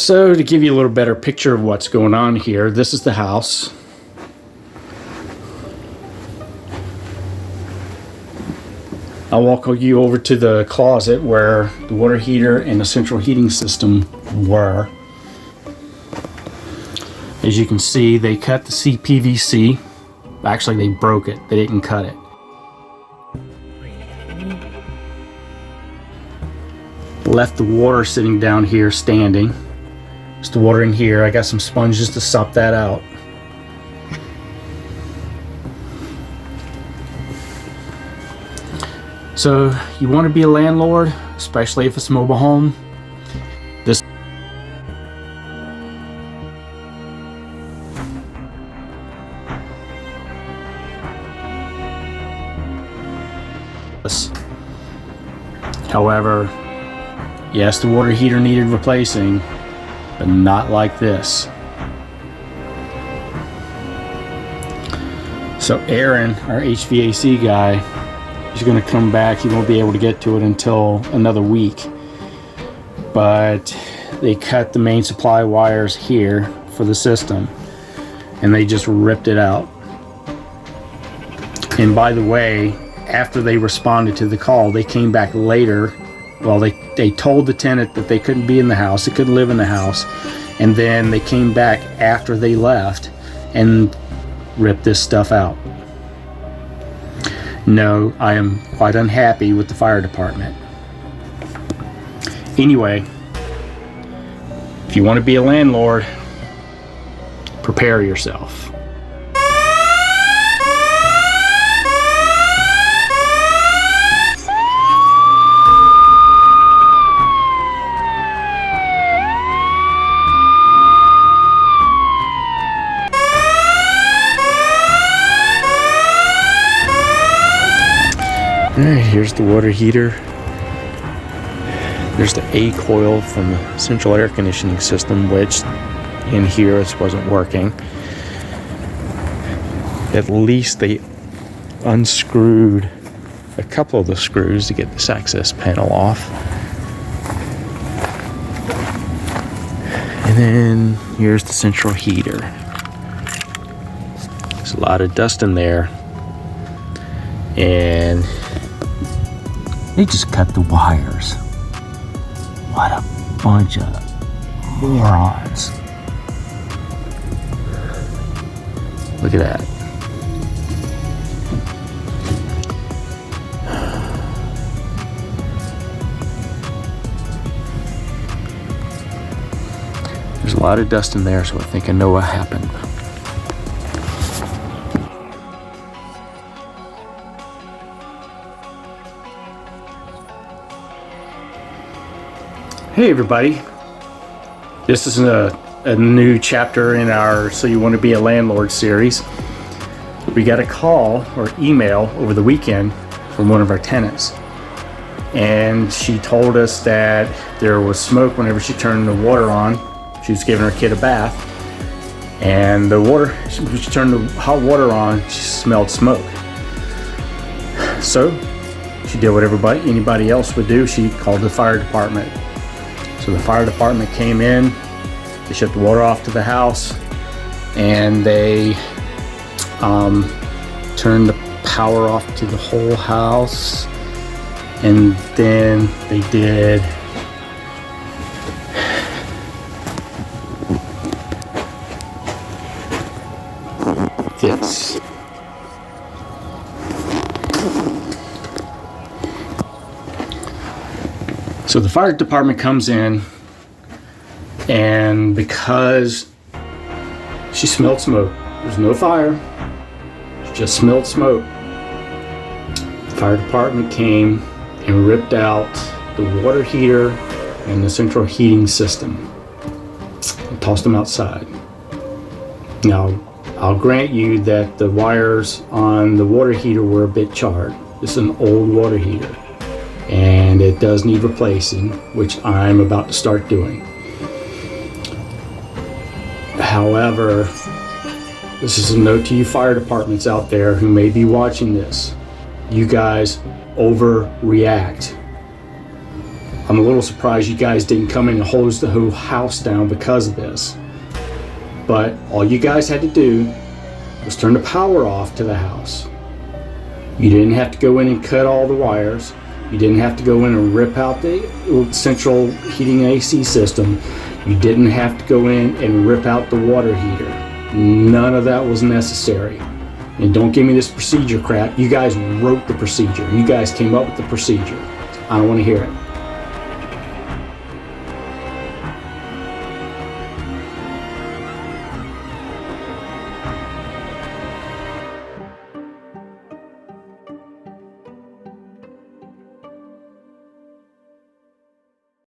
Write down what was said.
So to give you a little better picture of what's going on here, this is the house. I'll walk you over to the closet where the water heater and the central heating system were. As you can see, they cut the CPVC. Actually, they broke it. They didn't cut it. Left the water sitting down here standing. There's the water in here. I got some sponges to sop that out. So you want to be a landlord, especially if it's a mobile home. This However, yes, the water heater needed replacing, but not like this. So Aaron, our HVAC guy, he's going to come back. He won't be able to get to it until another week. But they cut the main supply wires here for the system, and they just ripped it out. And by the way, after they responded to the call, they came back later. Well, they told the tenant that they couldn't be in the house, they couldn't live in the house, and then they came back after they left and ripped this stuff out. No, I am quite unhappy with the fire department. Anyway, if you want to be a landlord, prepare yourself. Alright, here's the water heater. There's the A coil from the central air conditioning system, which in here it wasn't working. At least they unscrewed a couple of the screws to get this access panel off. And then here's the central heater. There's a lot of dust in there. And they just cut the wires. What a bunch of morons. Look at that. There's a lot of dust in there, so I think I know what happened. Hey everybody, this is a new chapter in our So You Want to Be a Landlord series. We got a call or email over the weekend from one of our tenants, and she told us that there was smoke whenever she turned the water on. She was giving her kid a bath, and when she turned the hot water on, she smelled smoke. So she did what anybody else would do. She called the fire department. So the fire department came in, they shut the water off to the house, and they turned the power off to the whole house, and then they did this. So the fire department comes in, and because she smelled smoke, there's no fire, she just smelled smoke, the fire department came and ripped out the water heater and the central heating system and tossed them outside. Now, I'll grant you that the wires on the water heater were a bit charred. This is an old water heater, and it does need replacing, which I'm about to start doing. However, this is a note to you fire departments out there who may be watching this. You guys overreact. I'm a little surprised you guys didn't come in and hose the whole house down because of this. But all you guys had to do was turn the power off to the house. You didn't have to go in and cut all the wires. You didn't have to go in and rip out the central heating AC system. You didn't have to go in and rip out the water heater. None of that was necessary. And don't give me this procedure crap. You guys wrote the procedure. You guys came up with the procedure. I don't want to hear it.